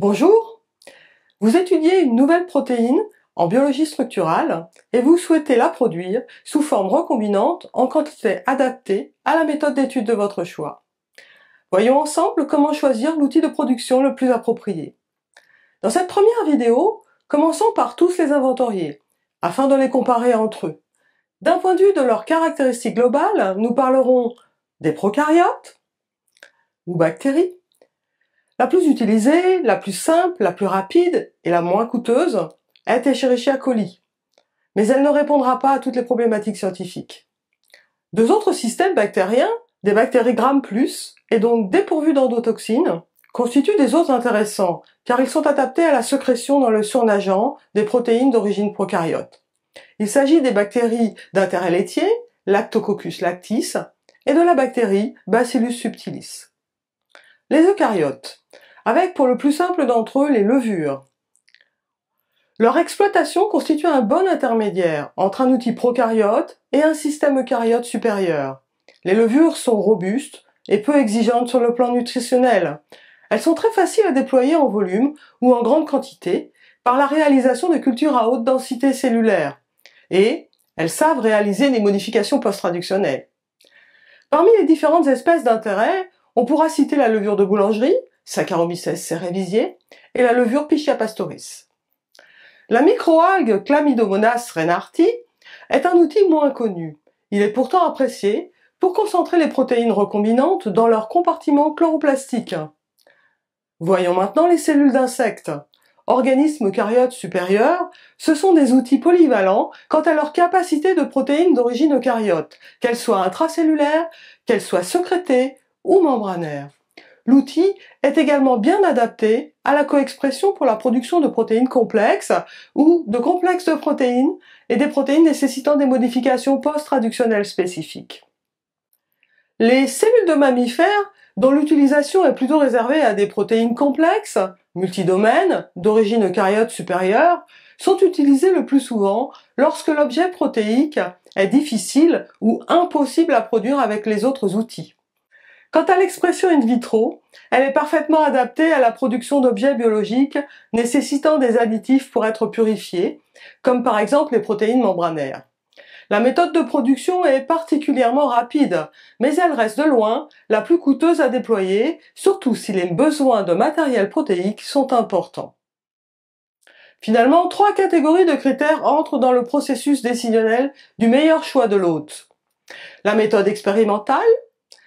Bonjour, vous étudiez une nouvelle protéine en biologie structurale et vous souhaitez la produire sous forme recombinante en quantité adaptée à la méthode d'étude de votre choix. Voyons ensemble comment choisir l'outil de production le plus approprié. Dans cette première vidéo, commençons par tous les inventorier, afin de les comparer entre eux. D'un point de vue de leurs caractéristiques globales, nous parlerons des prokaryotes ou bactéries. La plus utilisée, la plus simple, la plus rapide et la moins coûteuse est Escherichia coli, mais elle ne répondra pas à toutes les problématiques scientifiques. Deux autres systèmes bactériens, des bactéries Gram+, et donc dépourvus d'endotoxines, constituent des hôtes intéressants car ils sont adaptés à la sécrétion dans le surnageant des protéines d'origine prokaryote. Il s'agit des bactéries d'intérêt laitier, Lactococcus lactis, et de la bactérie Bacillus subtilis. Les eucaryotes, avec pour le plus simple d'entre eux les levures. Leur exploitation constitue un bon intermédiaire entre un outil prokaryote et un système eucaryote supérieur. Les levures sont robustes et peu exigeantes sur le plan nutritionnel. Elles sont très faciles à déployer en volume ou en grande quantité par la réalisation de cultures à haute densité cellulaire. Et elles savent réaliser des modifications post-traductionnelles. Parmi les différentes espèces d'intérêt, on pourra citer la levure de boulangerie, Saccharomyces cerevisiae, et la levure Pichia pastoris. La microalgue Chlamydomonas reinhardti est un outil moins connu. Il est pourtant apprécié pour concentrer les protéines recombinantes dans leur compartiment chloroplastique. Voyons maintenant les cellules d'insectes. Organismes eucaryotes supérieurs, ce sont des outils polyvalents quant à leur capacité de protéines d'origine eucaryote, qu'elles soient intracellulaires, qu'elles soient sécrétées ou membranaires. L'outil est également bien adapté à la coexpression pour la production de protéines complexes ou de complexes de protéines et des protéines nécessitant des modifications post-traductionnelles spécifiques. Les cellules de mammifères, dont l'utilisation est plutôt réservée à des protéines complexes, multidomaines, d'origine eucaryote supérieure, sont utilisées le plus souvent lorsque l'objet protéique est difficile ou impossible à produire avec les autres outils. Quant à l'expression in vitro, elle est parfaitement adaptée à la production d'objets biologiques nécessitant des additifs pour être purifiés, comme par exemple les protéines membranaires. La méthode de production est particulièrement rapide, mais elle reste de loin la plus coûteuse à déployer, surtout si les besoins de matériel protéique sont importants. Finalement, trois catégories de critères entrent dans le processus décisionnel du meilleur choix de l'hôte. La méthode expérimentale,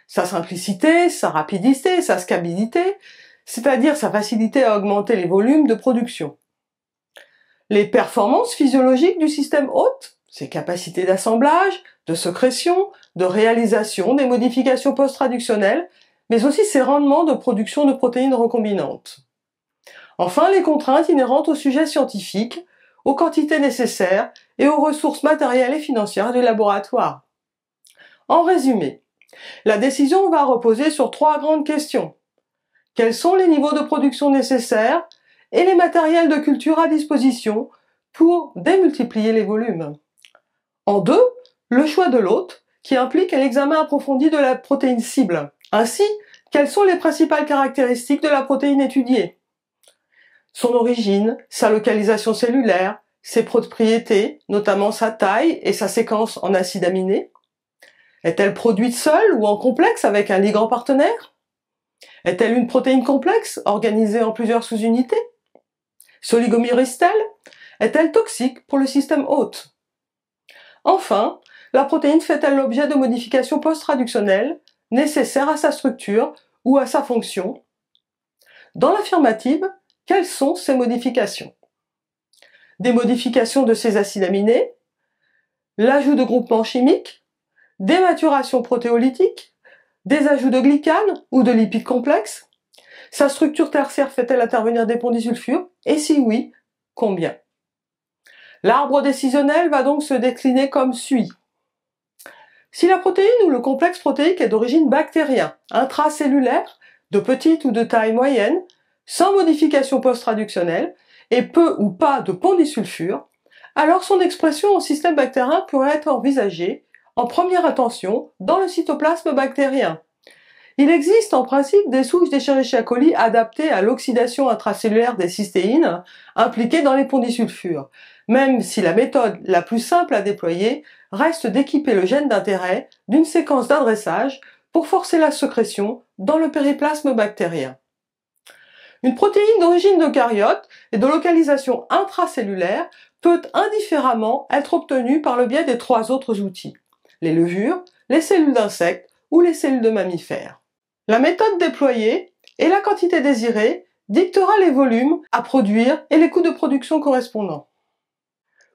sa simplicité, sa rapidité, sa scalabilité, c'est-à-dire sa facilité à augmenter les volumes de production. Les performances physiologiques du système hôte, ses capacités d'assemblage, de sécrétion, de réalisation des modifications post-traductionnelles, mais aussi ses rendements de production de protéines recombinantes. Enfin, les contraintes inhérentes au sujet scientifique, aux quantités nécessaires et aux ressources matérielles et financières du laboratoire. En résumé, la décision va reposer sur trois grandes questions. Quels sont les niveaux de production nécessaires et les matériels de culture à disposition pour démultiplier les volumes? En deux, le choix de l'hôte, qui implique un examen approfondi de la protéine cible. Ainsi, quelles sont les principales caractéristiques de la protéine étudiée? Son origine, sa localisation cellulaire, ses propriétés, notamment sa taille et sa séquence en acides aminés. Est-elle produite seule ou en complexe avec un ligand partenaire? Est-elle une protéine complexe organisée en plusieurs sous-unités? S'oligomérise-t-elle? Est-elle toxique pour le système hôte? Enfin, la protéine fait-elle l'objet de modifications post-traductionnelles nécessaires à sa structure ou à sa fonction? Dans l'affirmative, quelles sont ces modifications? Des modifications de ces acides aminés, l'ajout de groupements chimiques, dématuration protéolytique, des ajouts de glycanes ou de lipides complexes? Sa structure tertiaire fait-elle intervenir des ponts disulfures? Et si oui, combien? L'arbre décisionnel va donc se décliner comme suit. Si la protéine ou le complexe protéique est d'origine bactérien, intracellulaire, de petite ou de taille moyenne, sans modification post-traductionnelle et peu ou pas de ponts disulfures, alors son expression au système bactérien pourrait être envisagée en première intention dans le cytoplasme bactérien. Il existe en principe des souches d'Escherichia coli adaptées à l'oxydation intracellulaire des cystéines impliquées dans les pondisulfures, même si la méthode la plus simple à déployer reste d'équiper le gène d'intérêt d'une séquence d'adressage pour forcer la sécrétion dans le périplasme bactérien. Une protéine d'origine d'eucaryote et de localisation intracellulaire peut indifféremment être obtenue par le biais des trois autres outils: les levures, les cellules d'insectes ou les cellules de mammifères. La méthode déployée et la quantité désirée dictera les volumes à produire et les coûts de production correspondants.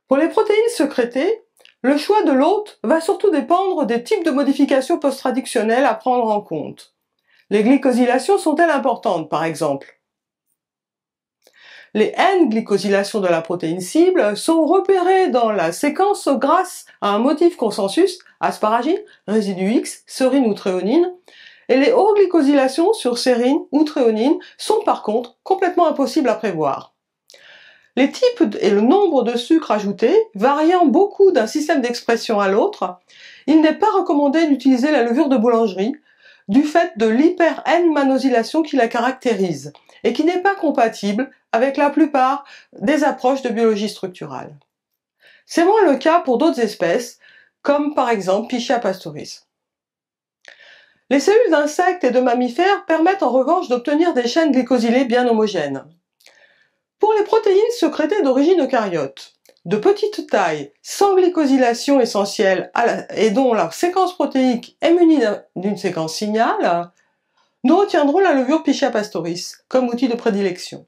Pour les protéines sécrétées, le choix de l'hôte va surtout dépendre des types de modifications post-traductionnelles à prendre en compte. Les glycosylations sont-elles importantes, par exemple? Les N-glycosylations de la protéine cible sont repérées dans la séquence grâce à un motif consensus, asparagine, résidu X, serine ou tréonine, et les O-glycosylations sur sérine ou tréonine sont par contre complètement impossibles à prévoir. Les types et le nombre de sucres ajoutés variant beaucoup d'un système d'expression à l'autre, il n'est pas recommandé d'utiliser la levure de boulangerie du fait de l'hyper-N-manosylation qui la caractérise et qui n'est pas compatible avec la plupart des approches de biologie structurale. C'est moins le cas pour d'autres espèces, comme par exemple Pichia pastoris. Les cellules d'insectes et de mammifères permettent en revanche d'obtenir des chaînes glycosylées bien homogènes. Pour les protéines sécrétées d'origine eucaryote, de petite taille, sans glycosylation essentielle et dont la séquence protéique est munie d'une séquence signal, nous retiendrons la levure Pichia pastoris comme outil de prédilection.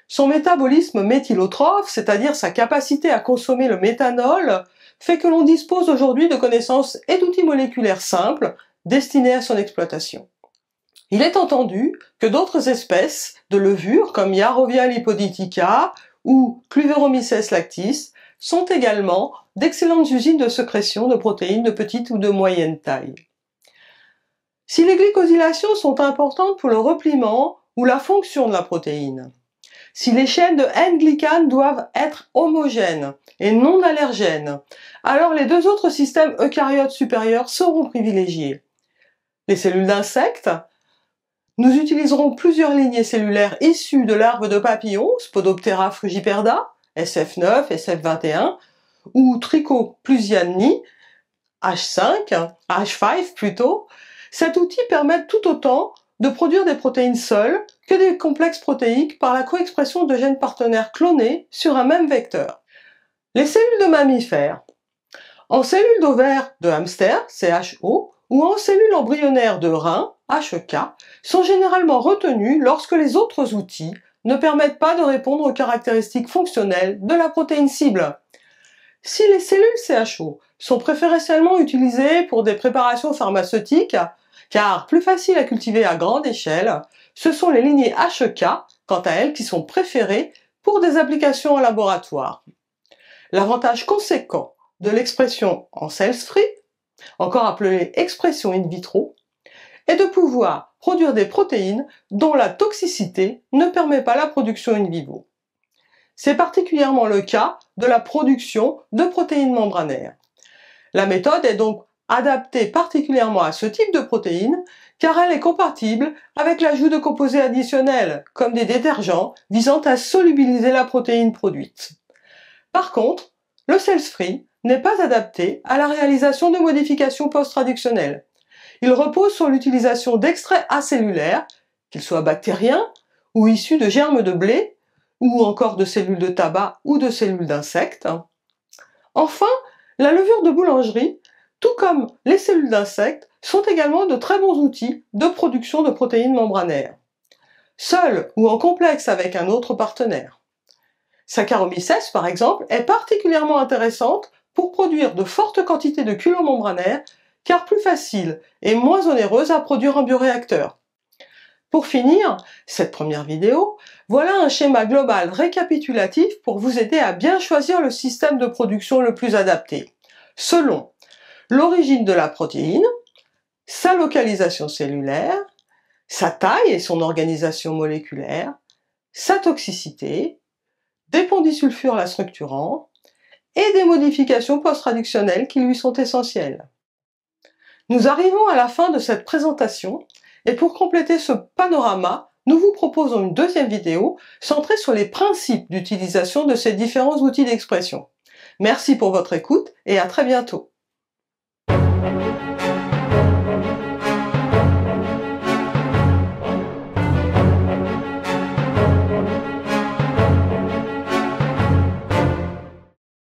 Son métabolisme méthylotrophe, c'est-à-dire sa capacité à consommer le méthanol, fait que l'on dispose aujourd'hui de connaissances et d'outils moléculaires simples destinés à son exploitation. Il est entendu que d'autres espèces de levures, comme Yarovia lipodictica ou Cluveromyces lactis, sont également d'excellentes usines de sécrétion de protéines de petite ou de moyenne taille. Si les glycosylations sont importantes pour le repliement ou la fonction de la protéine, si les chaînes de N-glycane doivent être homogènes et non allergènes, alors les deux autres systèmes eucaryotes supérieurs seront privilégiés. Les cellules d'insectes, nous utiliserons plusieurs lignées cellulaires issues de larves de papillons, Spodoptera frugiperda, SF9, SF21, ou Trichoplusiani, H5, H5 plutôt. Cet outil permet tout autant de produire des protéines seules que des complexes protéiques par la coexpression de gènes partenaires clonés sur un même vecteur. Les cellules de mammifères. En cellules d'ovaire de hamster, CHO, ou en cellules embryonnaires de rein, HK, sont généralement retenues lorsque les autres outils ne permettent pas de répondre aux caractéristiques fonctionnelles de la protéine cible. Si les cellules CHO sont préférentiellement utilisées pour des préparations pharmaceutiques, car plus faciles à cultiver à grande échelle, ce sont les lignées HK, quant à elles, qui sont préférées pour des applications en laboratoire. L'avantage conséquent de l'expression en cells free, encore appelée expression in vitro, est de pouvoir produire des protéines dont la toxicité ne permet pas la production in vivo. C'est particulièrement le cas de la production de protéines membranaires. La méthode est donc adaptée particulièrement à ce type de protéines car elle est compatible avec l'ajout de composés additionnels comme des détergents visant à solubiliser la protéine produite. Par contre, le cells-free n'est pas adapté à la réalisation de modifications post-traductionnelles. Il repose sur l'utilisation d'extraits acellulaires, qu'ils soient bactériens ou issus de germes de blé, ou encore de cellules de tabac ou de cellules d'insectes. Enfin, la levure de boulangerie, tout comme les cellules d'insectes, sont également de très bons outils de production de protéines membranaires, seuls ou en complexe avec un autre partenaire. Saccharomyces, par exemple, est particulièrement intéressante pour produire de fortes quantités de culots membranaires, car plus facile et moins onéreuse à produire en bioréacteur. Pour finir cette première vidéo, voilà un schéma global récapitulatif pour vous aider à bien choisir le système de production le plus adapté, selon l'origine de la protéine, sa localisation cellulaire, sa taille et son organisation moléculaire, sa toxicité, des pondisulfures la structurant et des modifications post-traductionnelles qui lui sont essentielles. Nous arrivons à la fin de cette présentation et pour compléter ce panorama, nous vous proposons une deuxième vidéo centrée sur les principes d'utilisation de ces différents outils d'expression. Merci pour votre écoute et à très bientôt.